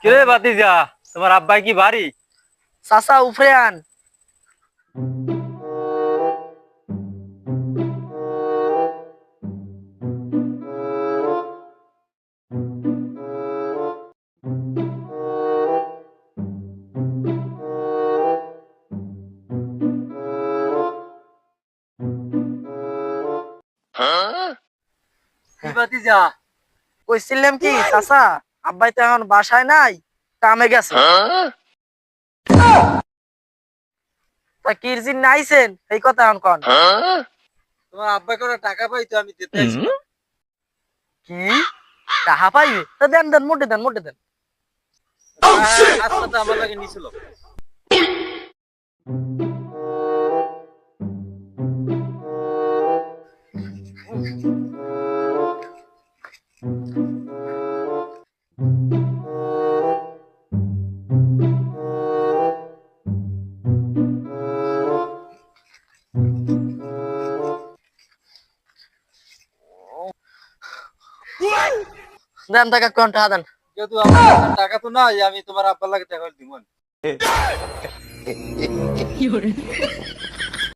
কিরে ভাতিজা, তোমার আব্বাই কি বাড়ি? চাচা উপরে আন। কি ভাতিজা? কইছিলাম কি চাচা, আব্বাই তো এখন বাসায় নাই, কামে গেছে। তা কিরজিন নাইছেন এই কথা এখন কন। তোমার আব্বাই করে টাকা পাইতো, আমি দিতে আসছিলাম। কি টাহা পাইবে? তা দেন দেন, মোটে দেন, মোটে দেন। আচ্ছা, তো আমার লাগে নিছিল। দেন টাকা কোন টাহা দেন। যেহেতু আমার কাছে টাকা তো নাই, আমি তোমার আব্বার লাগে টাকা দিব।